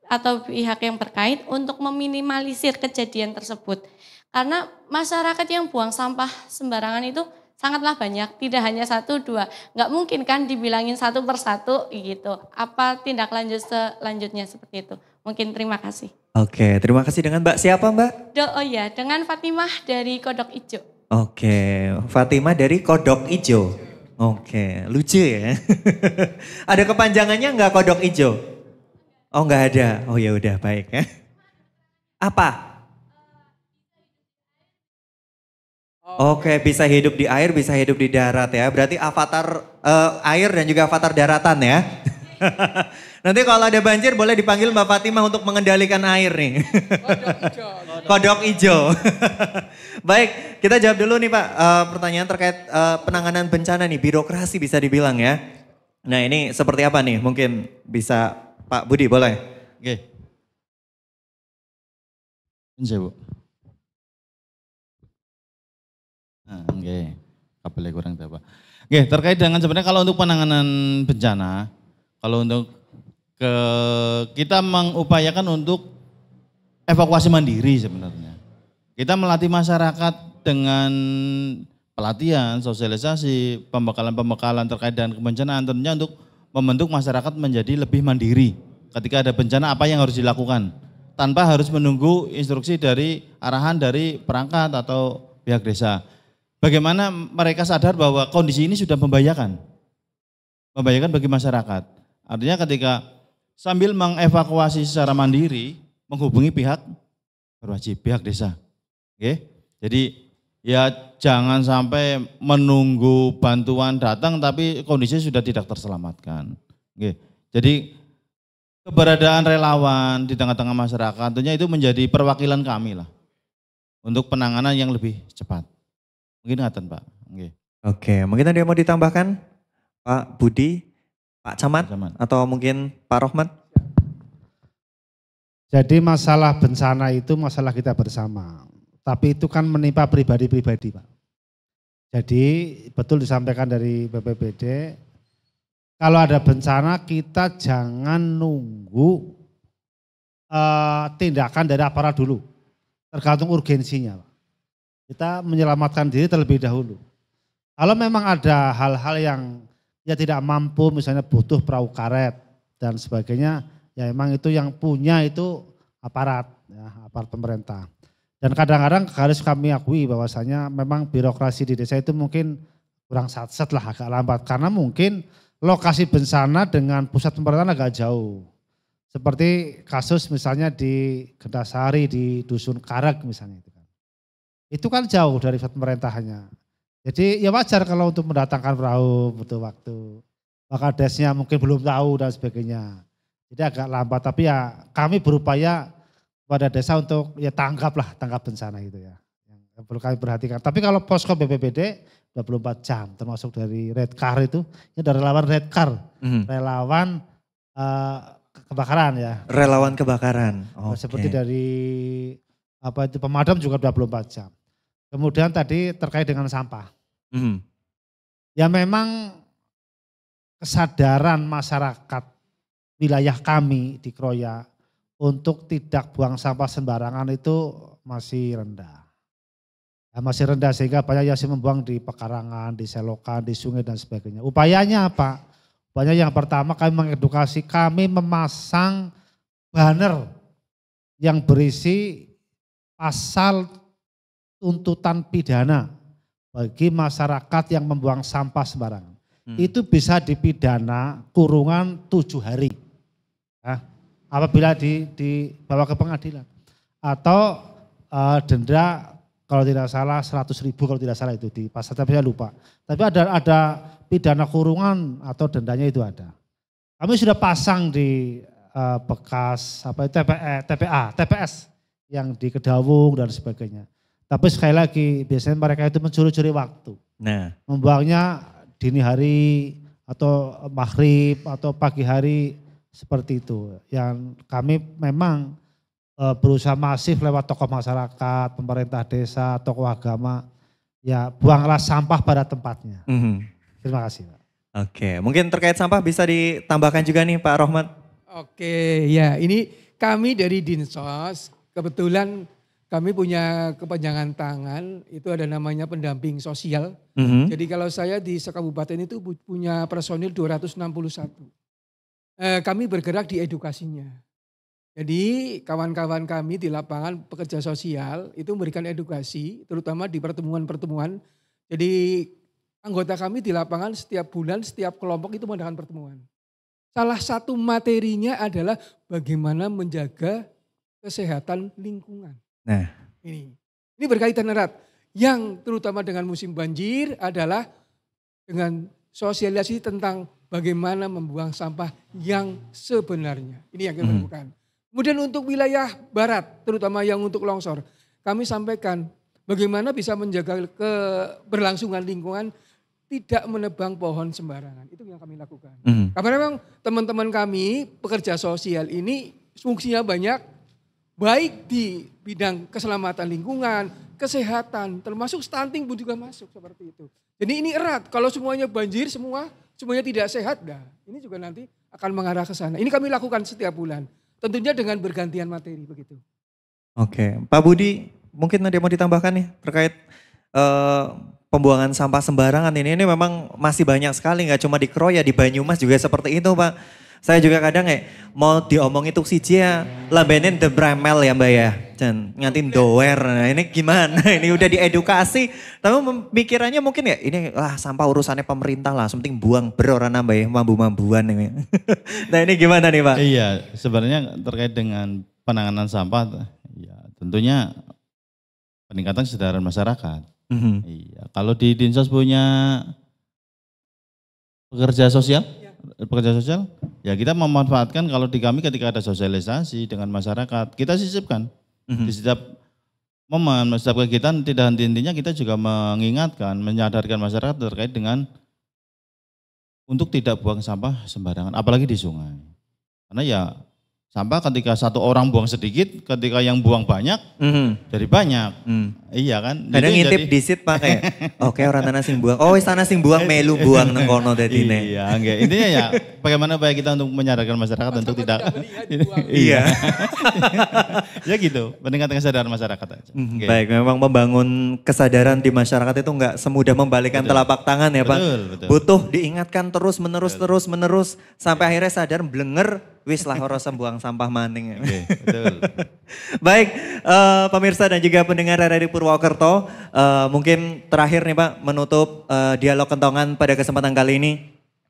atau pihak yang terkait untuk meminimalisir kejadian tersebut. Karena masyarakat yang buang sampah sembarangan itu sangatlah banyak, tidak hanya 1, 2. Nggak mungkin kan dibilangin 1 per 1 gitu. Apa tindak lanjut selanjutnya seperti itu. Mungkin terima kasih. Oke, terima kasih. Dengan Mbak siapa Mbak? Oh iya, dengan Fatimah dari Kodok Ijo. Oke, Fatimah dari Kodok Ijo. Oke, lucu ya. Ada kepanjangannya nggak Kodok Ijo? Oh nggak ada. Oh ya udah baik ya. Apa? Oke, bisa hidup di air, bisa hidup di darat ya. Berarti avatar air dan juga avatar daratan ya. Nanti kalau ada banjir boleh dipanggil Mbak Fatimah untuk mengendalikan air nih. Kodok ijo. Baik, kita jawab dulu nih Pak pertanyaan terkait penanganan bencana nih, birokrasi bisa dibilang ya. Nah ini seperti apa nih? Mungkin bisa Pak Budi boleh? Oke. Bisa Bu. Oke, kabelnya kurang apa. Oke, terkait dengan sebenarnya kalau untuk penanganan bencana, kalau untuk kita mengupayakan untuk evakuasi mandiri sebenarnya. Kita melatih masyarakat dengan pelatihan, sosialisasi, pembekalan-pembekalan terkait dengan kebencanaan tentunya untuk membentuk masyarakat menjadi lebih mandiri. Ketika ada bencana apa yang harus dilakukan tanpa harus menunggu instruksi dari arahan dari perangkat atau pihak desa. Bagaimana mereka sadar bahwa kondisi ini sudah membahayakan bagi masyarakat. Artinya ketika sambil mengevakuasi secara mandiri, menghubungi pihak berwajib, pihak desa. Oke? Jadi ya jangan sampai menunggu bantuan datang tapi kondisi sudah tidak terselamatkan. Oke? Jadi keberadaan relawan di tengah-tengah masyarakat tentunya itu menjadi perwakilan kami lah untuk penanganan yang lebih cepat. Mungkin ngaten Pak. Oke, mungkin ada yang mau ditambahkan Pak Budi, Pak Camat, atau mungkin Pak Rohmat? Jadi masalah bencana itu masalah kita bersama. Tapi itu kan menimpa pribadi-pribadi Pak. Jadi betul disampaikan dari BPBD, kalau ada bencana kita jangan nunggu tindakan dari aparat dulu. Tergantung urgensinya Pak. Kita menyelamatkan diri terlebih dahulu. Kalau memang ada hal-hal yang ya tidak mampu, misalnya butuh perahu karet dan sebagainya, ya memang itu yang punya itu aparat, ya, aparat pemerintah. Dan kadang-kadang harus kami akui bahwasanya memang birokrasi di desa itu mungkin kurang satset lah, agak lambat. Karena mungkin lokasi bencana dengan pusat pemerintahan agak jauh. Seperti kasus misalnya di Gendasari, di Dusun Karek misalnya. Itu kan jauh dari pusat pemerintahannya. Jadi ya wajar kalau untuk mendatangkan perahu butuh waktu. Maka desnya mungkin belum tahu dan sebagainya. Jadi agak lambat, tapi ya kami berupaya pada desa untuk ya tanggap bencana itu ya. Yang perlu kami perhatikan. Tapi kalau posko BPBD 24 jam termasuk dari Red Car itu, ini ada relawan Red Car, relawan kebakaran ya. Relawan kebakaran. Seperti dari pemadam juga 24 jam. Kemudian tadi terkait dengan sampah. Ya memang kesadaran masyarakat wilayah kami di Kroya untuk tidak buang sampah sembarangan itu masih rendah. Ya, masih rendah sehingga banyak yang membuang di pekarangan, di selokan, di sungai dan sebagainya. Upayanya apa? Upaya yang pertama kami mengedukasi, kami memasang banner yang berisi pasal tuntutan pidana bagi masyarakat yang membuang sampah sembarangan. Itu bisa dipidana kurungan 7 hari. Ya, apabila dibawa ke pengadilan. Atau denda kalau tidak salah 100.000 kalau tidak salah itu di pasal, tapi saya lupa. Tapi ada pidana kurungan atau dendanya itu ada. Kami sudah pasang di bekas TPS yang di Kedawung dan sebagainya. Tapi sekali lagi biasanya mereka itu mencuri-curi waktu. Nah, membuangnya dini hari atau maghrib atau pagi hari seperti itu. Yang kami memang berusaha masif lewat tokoh masyarakat, pemerintah desa, tokoh agama. Ya buanglah sampah pada tempatnya. Terima kasih Pak. Oke, mungkin terkait sampah bisa ditambahkan juga nih Pak Rohmat. Oke, ya ini kami dari Dinsos kebetulan kami punya kepanjangan tangan, itu ada namanya pendamping sosial. Jadi kalau saya di sekabupaten itu punya personil 261. Kami bergerak di edukasinya. Jadi kawan-kawan kami di lapangan pekerja sosial itu memberikan edukasi, terutama di pertemuan-pertemuan. Jadi anggota kami di lapangan setiap bulan, setiap kelompok itu mengadakan pertemuan. Salah satu materinya adalah bagaimana menjaga kesehatan lingkungan. Nah, ini berkaitan erat. Yang terutama dengan musim banjir adalah dengan sosialisasi tentang bagaimana membuang sampah yang sebenarnya. Ini yang kita lakukan. Kemudian untuk wilayah barat, terutama yang untuk longsor, kami sampaikan bagaimana bisa menjaga keberlangsungan lingkungan, tidak menebang pohon sembarangan. Itu yang kami lakukan. Karena memang teman-teman kami pekerja sosial ini fungsinya banyak, baik di bidang keselamatan lingkungan, kesehatan, termasuk stunting pun juga masuk seperti itu. Jadi ini erat, kalau semuanya banjir, semuanya tidak sehat, nah ini juga nanti akan mengarah ke sana. Ini kami lakukan setiap bulan. Tentunya dengan bergantian materi begitu. Oke, Pak Budi mungkin ada yang mau ditambahkan nih terkait pembuangan sampah sembarangan ini memang masih banyak sekali, nggak cuma di Kroya, di Banyumas juga seperti itu Pak. Saya juga kadang mau diomongin tuh siji ya, labenin the bremel ya Mbak ya, dan ngantin doer. Nah ini gimana? Ini udah diedukasi, tapi pemikirannya mungkin ya ini sampah urusannya pemerintah lah, penting buang orang Mbak ya, mambu-mambuan ini. Nah ini gimana nih Pak? Iya, sebenarnya terkait dengan penanganan sampah, ya tentunya peningkatan kesadaran masyarakat. Iya, kalau di Dinsos punya pekerja sosial, ya kita memanfaatkan kalau di kami ketika ada sosialisasi dengan masyarakat, kita sisipkan di setiap momen, setiap kegiatan tidak henti-hentinya kita juga mengingatkan, menyadarkan masyarakat terkait dengan untuk tidak buang sampah sembarangan, apalagi di sungai. Karena ya sampah ketika satu orang buang sedikit, ketika yang buang banyak, jadi banyak. Iya kan? Kadang ngintip disit Pak kayak, oke orang tanah sing buang, tanah sing buang melu buang nengkono dadine. Iya, enggak. Intinya ya bagaimana upaya kita untuk menyadarkan masyarakat untuk tidak. Iya. Ya gitu, peningkatan kesadaran masyarakat aja. Baik, memang membangun kesadaran di masyarakat itu enggak semudah membalikkan telapak tangan ya Pak. Betul. Butuh diingatkan terus menerus sampai akhirnya sadar blenger. Wis lah orang buang sampah maning. Betul. Baik, pemirsa dan juga pendengar RRI Purwokerto, mungkin terakhir nih Pak menutup dialog kentongan pada kesempatan kali ini.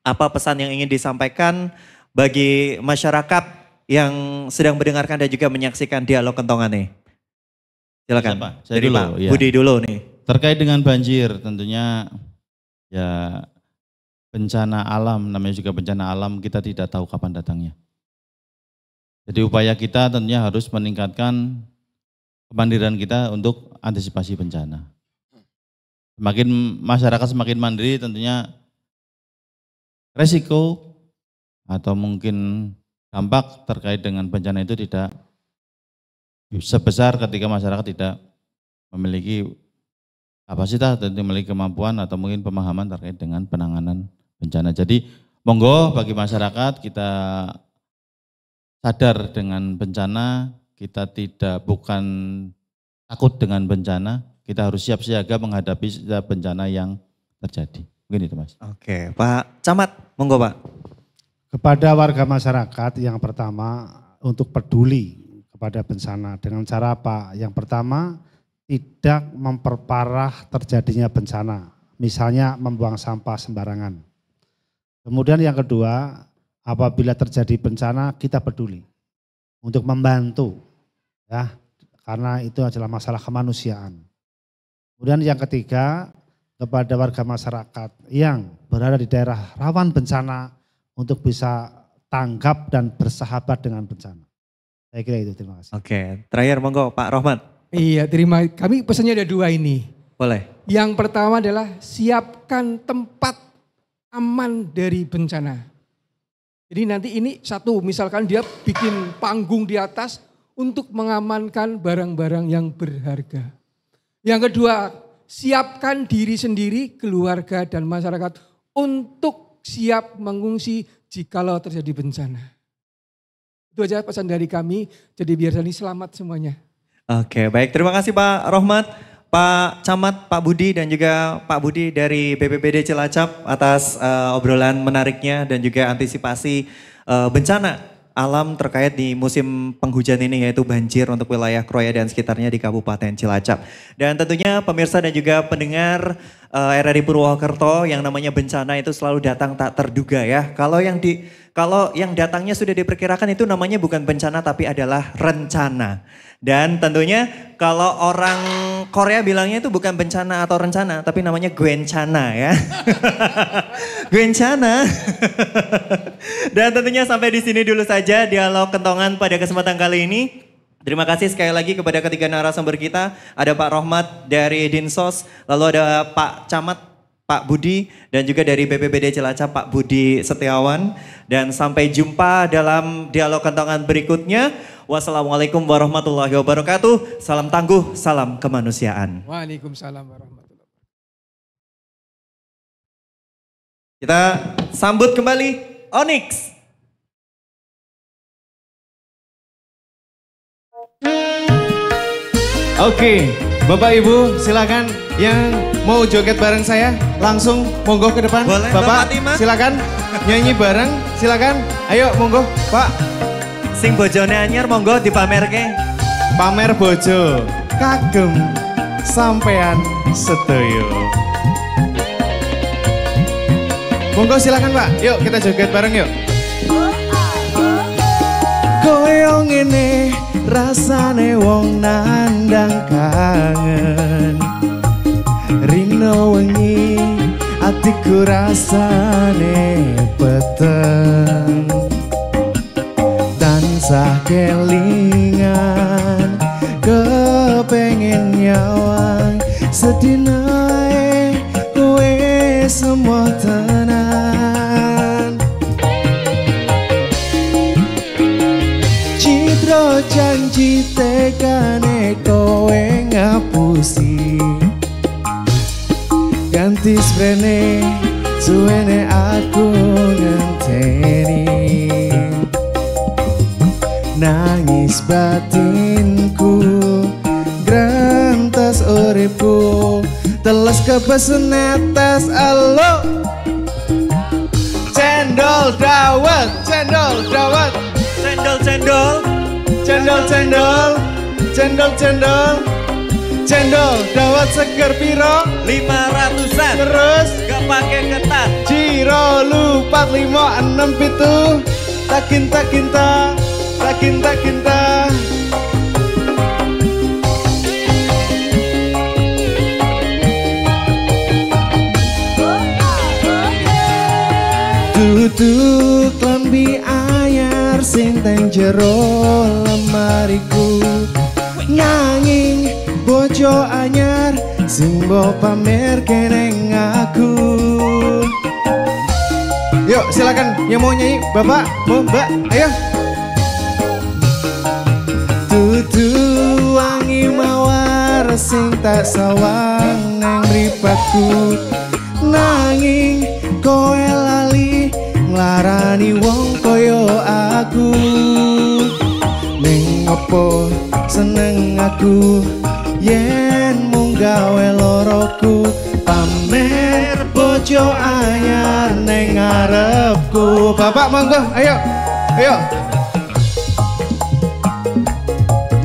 Apa pesan yang ingin disampaikan bagi masyarakat yang sedang mendengarkan dan juga menyaksikan dialog kentongan nih? Silakan. Saya dari dulu, Pak ya. Budi dulu nih. Terkait dengan banjir tentunya ya bencana alam, namanya juga bencana alam, kita tidak tahu kapan datangnya. Jadi upaya kita tentunya harus meningkatkan kemandirian kita untuk antisipasi bencana. Semakin masyarakat semakin mandiri tentunya resiko atau mungkin dampak terkait dengan bencana itu tidak sebesar ketika masyarakat tidak memiliki kapasitas dan memiliki kemampuan atau mungkin pemahaman terkait dengan penanganan bencana. Jadi monggo bagi masyarakat kita sadar dengan bencana, kita bukan takut dengan bencana, kita harus siap siaga menghadapi setiap bencana yang terjadi. Mungkin itu Mas. Oke, Pak Camat, monggo Pak. Kepada warga masyarakat yang pertama untuk peduli kepada bencana dengan cara apa? Yang pertama tidak memperparah terjadinya bencana, misalnya membuang sampah sembarangan. Kemudian yang kedua, apabila terjadi bencana kita peduli untuk membantu ya, karena itu adalah masalah kemanusiaan. Kemudian yang ketiga, kepada warga masyarakat yang berada di daerah rawan bencana untuk bisa tanggap dan bersahabat dengan bencana. Saya kira itu, terima kasih. Oke, terakhir monggo Pak Rohmat. Iya, kami pesannya ada dua ini. Boleh. Yang pertama adalah siapkan tempat aman dari bencana. Jadi nanti ini satu, misalkan dia bikin panggung di atas untuk mengamankan barang-barang yang berharga. Yang kedua, siapkan diri sendiri, keluarga dan masyarakat untuk siap mengungsi jikalau terjadi bencana. Itu aja pesan dari kami, jadi biar ini selamat semuanya. Oke, baik, terima kasih Pak Rohmat, Pak Camat, Pak Budi dan juga Pak Budi dari BPBD Cilacap atas obrolan menariknya dan juga antisipasi bencana alam terkait di musim penghujan ini yaitu banjir untuk wilayah Kroya dan sekitarnya di Kabupaten Cilacap. Dan tentunya pemirsa dan juga pendengar RRI Purwokerto yang namanya bencana itu selalu datang tak terduga ya. Kalau yang datangnya sudah diperkirakan itu namanya bukan bencana tapi adalah rencana. Dan tentunya kalau orang Korea bilangnya itu bukan bencana atau rencana, tapi namanya gwencana ya. Gwencana. Dan tentunya sampai di sini dulu saja dialog kentongan pada kesempatan kali ini. Terima kasih sekali lagi kepada ketiga narasumber kita. Ada Pak Rohmat dari Dinsos, lalu ada Pak Camat, Pak Budi, dan juga dari BPBD Cilacap Pak Budi Setiawan. Dan sampai jumpa dalam dialog kentongan berikutnya. Wassalamualaikum warahmatullahi wabarakatuh. Salam tangguh, salam kemanusiaan. Waalaikumsalam warahmatullahi wabarakatuh. Kita sambut kembali Onyx. Oke, Bapak Ibu silakan yang mau joget bareng saya langsung monggo ke depan. Boleh, Bapak Fatima? silakan nyanyi bareng, silakan. Ayo monggo, Pak. Sing bojone anyar monggo dipamerke. Pamer bojo, kagem sampean sedoyo. Monggo silakan Pak, yuk kita joget bareng yuk. Koyo ngene rasane wong nandang kangen. Rino wengi atiku rasane peteng. Tansah kelingan kepengen nyawang sedinae kowe semua tenan. Citra janji tekane kowe ngapusi ganti sprene suwene aku ngenteni. Nangis batinku grantas uripku teles kepesen netes alo. Cendol dawet, cendol dawet, Cendol, cendol. cendol cendol, cendol cendol, cendol dawet seger piro 500-an. terus Gak pakai ketan. Ciro lupat 5 6 7 takin takinta takin takinta. Duduk lembi anyar sing teng jero lemariku. Nanging bojo anyar sing mbok pamerke ning aku. Yuk silakan yang mau nyanyi Bapak, mau Mbak, ayo. Dudu wangi mawar sing tak sawang nang mripatku. Nanging kowe lali nglarani wong koyo aku. Ning opo seneng aku yen mung gawe loroku. Pamer bojo anyar neng ngarepku. Bapak monggo, ayo, ayo.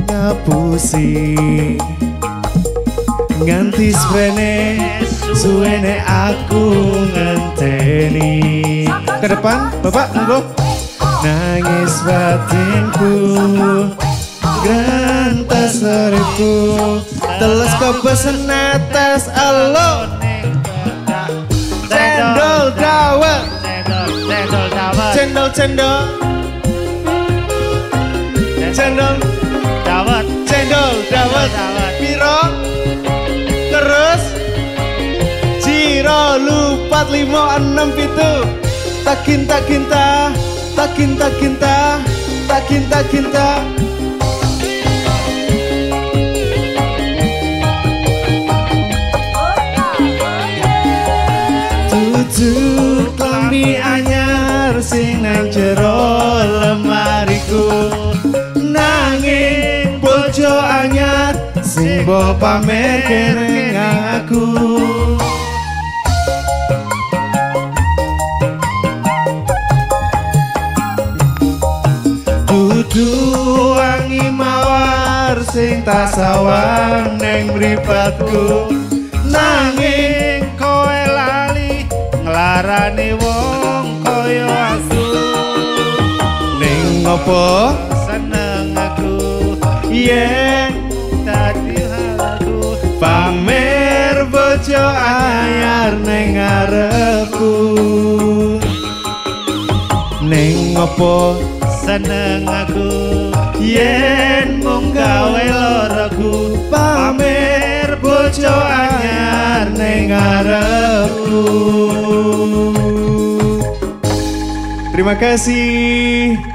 Ngapusi nganti sprene suwene aku ngenteni. Ke depan, Bapak monggo. Nangis batinku grantas uripku teles kepesen netes alo. Cendol dawet, cendol cendol, cendol dawet, cendol dawet, piro terus Ciro lupat 5 6 7 takin takinta takin takinta takin takinta. Tutup lambi anyar sing nang jero lemariku. Nanging bojo anyar sing mbok pamerke ning aku. sing tak sawang ning mripatku, nanging kowe lali nglarani wong kaya aku. Ning ngopo seneng aku yen dadi halaku, pamer bojo anyar ning ngarepku. Ning ngopo seneng aku yen mung gawe loroku, pamer bojo anyar ning ngarepku. Terima kasih.